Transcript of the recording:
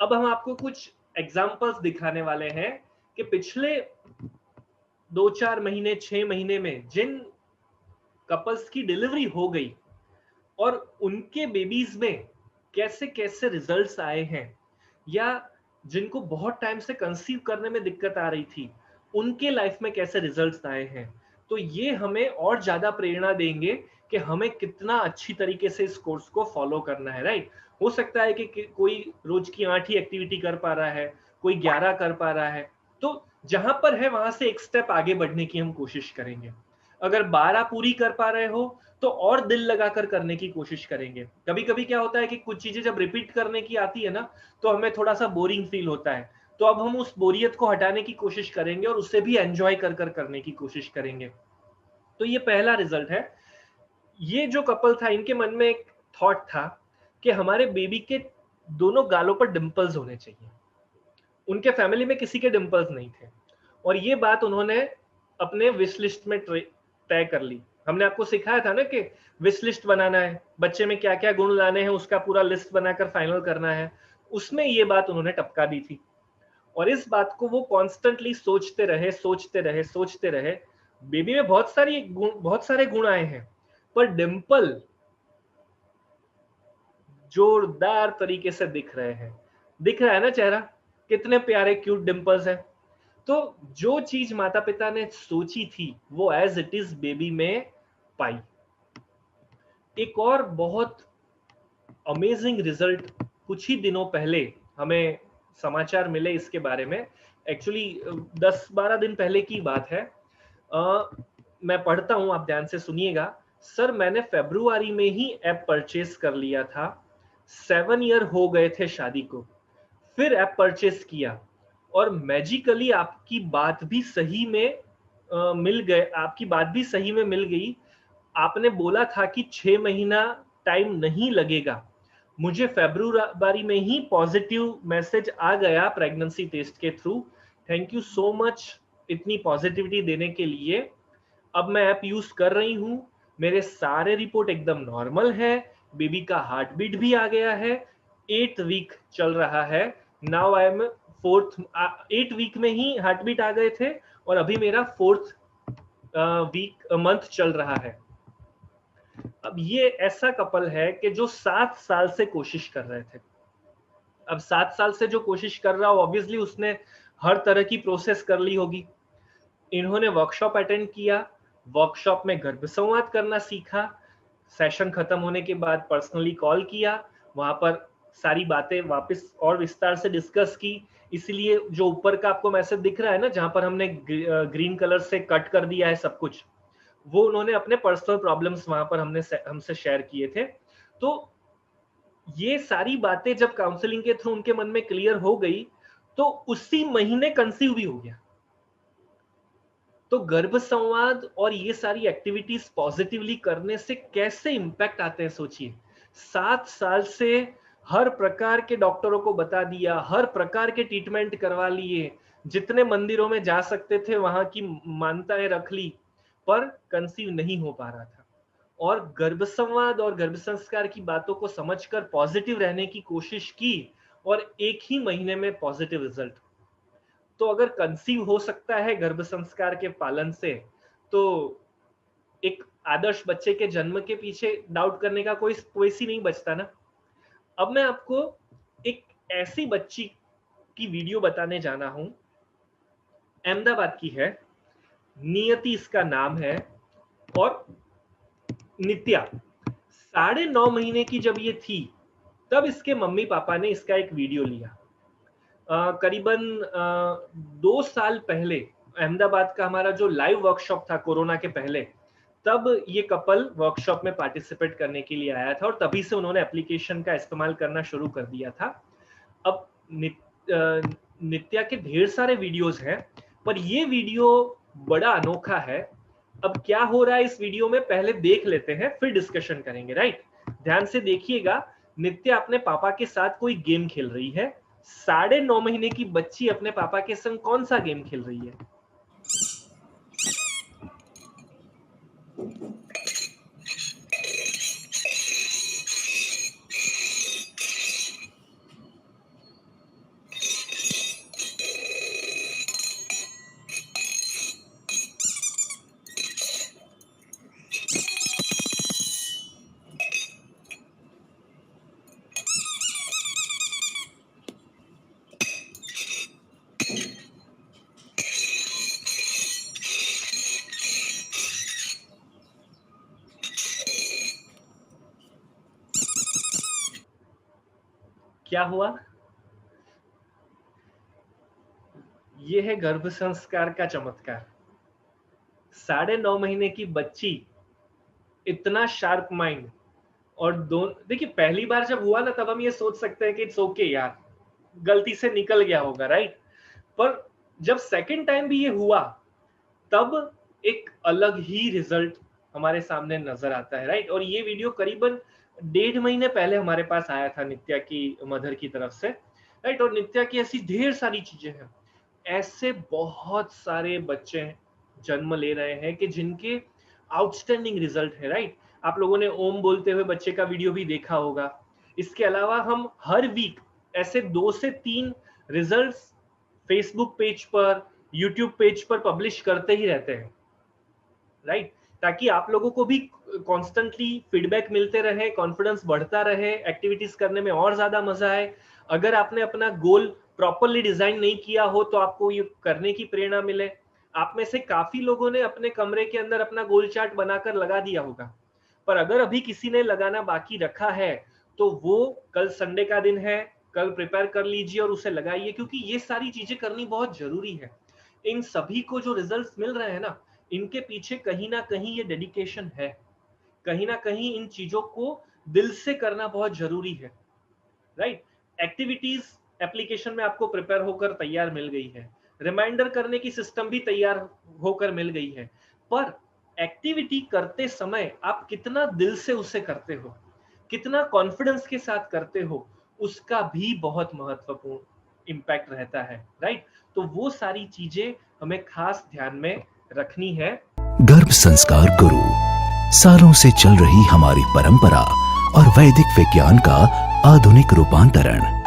अब हम आपको कुछ एग्जांपल्स दिखाने वाले हैं कि पिछले 2-4 महीने, 6 महीने में जिन कपल्स की डिलीवरी हो गई और उनके बेबीज में कैसे-कैसे रिजल्ट्स आए हैं, या जिनको बहुत टाइम से कंसीव करने में दिक्कत आ रही थी, उनके लाइफ में कैसे रिजल्ट्स आए हैं। तो ये हमें और ज़्यादा प्रेरणा देंगे कि हमें कितना अच्छी तरीके से इस कोर्स को फॉलो करना है, राइट? हो सकता है कि कोई रोज की 8 ही एक्टिविटी कर पा रहा है, कोई 11 कर पा रहा है। तो जहाँ पर है वहाँ से एक स्टेप आगे बढ़ने की हम कोशिश करेंगे। अगर 12 पूरी कर पा रहे हो तो और दिल लगाकर करने की कोशिश करेंगे। कभी-कभी क्या होता है कि कुछ चीज़ें जब रिपीट करने की आती है ना, तो हमें थोड़ा-सा बोरिंग फ़ील होता है। तो अब हम उस बोरियत को हटाने की कोशिश करेंगे और उसे भी एन्जॉय कर करने की कोशिश करेंगे। तो ये पहला रिज़ल्ट है। ये जो कपल था, इनके मन में एक थॉट था कि हमारे बेबी के दोनों गालों पर डिंपल्स होने चाहिए। उनके फैमिली में किसी के डिंपल्स नहीं थे और ये बात उन्होंने अपने विश लिस्ट में तय कर ली। हमने आपको सिखाया था ना कि विश लिस्ट बनाना है, बच्चे में क्या-क्या गुण लाने हैं उसका पूरा लिस्ट बनाकर फाइनल करना है। उसमें ये बात उन्होंने टपका दी थी और इस बात को वो कॉन्स्टेंटली सोचते रहे, सोचते रहे, सोचते रहे। बेबी में बहुत सारे गुण आए हैं, पर डिंपल जोरदार तरीके से दिख रहे हैं। दिख रहा है ना चेहरा? कितने प्यारे क्यूट डिंपल्स हैं। तो जो चीज माता-पिता ने सोची थी, वो एज़ इट इज़ बेबी में पाई। एक और बहुत अमेजिंग रिजल्ट कुछ ही दिनों पहले हमें समाचार मिले इसके बारे में। एक्चुअली 10-12 दिन पहले की बात है। मैं पढ़ता हूँ, आप ध्यान से सुनिएगा। सर, मैंने फ़रवरी में ही ऐप परचेज़ कर लिया था। 7 ईयर हो गए थे शादी को। फिर ऐप परचेज़ किया और मैजिकली आपकी बात भी सही में मिल गई। आपने बोला था कि 6 महीना टाइम नहीं लगेगा। मुझे फ़रवरी में ही पॉज़िटिव मैसेज आ गया प्रेगनेंसी टेस्ट के through. Thank you so much इतनी पॉज़िटिविटी देने के लिए। अब मैं ऐप यूज़ कर रही हूँ। मेरे सारे रिपोर्ट एकदम नॉर्मल है। बेबी का हार्ट बीट भी आ गया है। 8 वीक चल रहा है। नाउ आई एम 8 वीक में ही हार्ट बीट आ गए थे और अभी मेरा 4th मंथ चल रहा है। अब ये ऐसा कपल है कि जो 7 साल से कोशिश कर रहे थे। अब 7 साल से जो कोशिश कर रहा हो, ऑब्वियसली उसने हर तरह की प्रोसेस कर ली होगी। इन्होंने वर्कशॉप अटेंड किया, वर्कशॉप में गर्भसंवाद करना सीखा, सेशन खत्म होने के बाद पर्सनली कॉल किया, वहाँ पर सारी बातें वापस और विस्तार से डिस्कस की। इसलिए जो ऊपर का आपको मैसेज दिख रहा है ना, जहाँ पर हमने ग्रीन कलर से कट कर दिया है सब कुछ, वो उन्होंने अपने पर्सनल प्रॉब्लम्स वहाँ पर हमसे शेयर किए थे। तो ये सारी बातें जब काउंसलिंग के थ्रू उनके मन में क्लियर हो गई, तो उसी महीने कंसीव भी हो गया। तो गर्भ संवाद और ये सारी एक्टिविटीज पॉजिटिवली करने से कैसे इंपैक्ट आते हैं, सोचिए। 7 साल से हर प्रकार के डॉक्टरों को बता दिया, हर प्रकार के ट्रीटमेंट करवा लिए, जितने मंदिरों में जा सकते थे वहां की मान्यताएं रख ली, पर कंसीव नहीं हो पा रहा था। और गर्भ संवाद और गर्भ संस्कार की बातों को समझकर पॉजिटिव रहने की कोशिश की और एक ही महीने में पॉजिटिव रिजल्ट। तो अगर कंसीव हो सकता है गर्भ संस्कार के पालन से, तो एक आदर्श बच्चे के जन्म के पीछे डाउट करने का कोई सी नहीं बचता ना। अब मैं आपको एक ऐसी बच्ची की वीडियो बताने जाना हूं, अहमदाबाद की है। नियति इसका नाम है और नित्या 9.5 महीने की जब ये थी, तब इसके मम्मी पापा ने इसका एक वीडियो लिया। करीबन 2 साल पहले अहमदाबाद का हमारा जो लाइव वर्कशॉप था कोरोना के पहले, तब ये कपल वर्कशॉप में पार्टिसिपेट करने के लिए आया था और तभी से उन्होंने एप्लीकेशन का इस्तेमाल करना शुरू कर दिया था। अब नित्या के ढेर सारे वीडियोस हैं, पर ये वीडियो बड़ा अनोखा है। अब क्या हो रहा है इस वीडियो में, पहले देख लेते हैं, फिर डिस्कशन करेंगे, राइट? ध्यान से देखिएगा। नित्या अपने पापा के साथ कोई गेम खेल रही है। 9.5 महीने की बच्ची अपने पापा के संग कौन सा गेम खेल रही है? क्या हुआ? ये है गर्भ संस्कार का चमत्कार। 9.5 महीने की बच्ची, इतना शार्प माइंड, और देखिए पहली बार जब हुआ ना, तब हम ये सोच सकते हैं कि इट्स ओके यार, गलती से निकल गया होगा, राइट? पर जब सेकंड टाइम भी ये हुआ, तब एक अलग ही रिजल्ट हमारे सामने नजर आता है, राइट? और ये वीडियो करीबन 1.5 महीने पहले हमारे पास आया था नित्या की मदर की तरफ से, राइट? और नित्या की ऐसी ढेर सारी चीजें हैं, ऐसे बहुत सारे बच्चे जन्म ले रहे हैं कि जिनके आउटस्टैंडिंग रिजल्ट है, राइट? आप लोगों ने ओम बोलते हुए बच्चे का वीडियो भी देखा होगा। इसके अलावा हम हर वीक ऐसे 2 से 3 रिजल्ट्स फेसबुक पेज पर, यूट्यूब पेज पर पब्लिश करते ही रहते हैं, राइट? ताकि आप लोगों को भी कॉन्स्टेंटली फीडबैक मिलते रहे, कॉन्फिडेंस बढ़ता रहे, एक्टिविटीज करने में और ज्यादा मजा आए। अगर आपने अपना गोल प्रॉपरली डिजाइन नहीं किया हो तो आपको ये करने की प्रेरणा मिले। आप में से काफी लोगों ने अपने कमरे के अंदर अपना गोल चार्ट बनाकर लगा दिया होगा, पर अगर अभी किसी ने लगाना बाकी रखा है तो वो कल संडे का दिन है, कल प्रिपेयर कर लीजिए और उसे लगाइए, क्योंकि ये सारी चीजें करनी बहुत जरूरी है। इन सभी को जो रिजल्ट्स मिल रहे हैं ना, इनके पीछे कहीं ना कहीं ये डेडिकेशन है, कहीं ना कहीं इन चीजों को दिल से करना बहुत जरूरी है, राइट? एक्टिविटीज एप्लीकेशन में आपको प्रिपेयर होकर तैयार मिल गई है, रिमाइंडर करने की सिस्टम भी तैयार होकर मिल गई है, पर एक्टिविटी करते समय आप कितना दिल से उसे करते हो, कितना कॉन्फिडेंस के साथ करते हो, उसका भी बहुत महत्वपूर्ण इंपैक्ट रहता है, राइट? तो वो सारी चीजें हमें खास ध्यान में रखनी है। गर्भ संस्कार गुरु, सालों से चल रही हमारी परंपरा और वैदिक विज्ञान का आधुनिक रूपांतरण।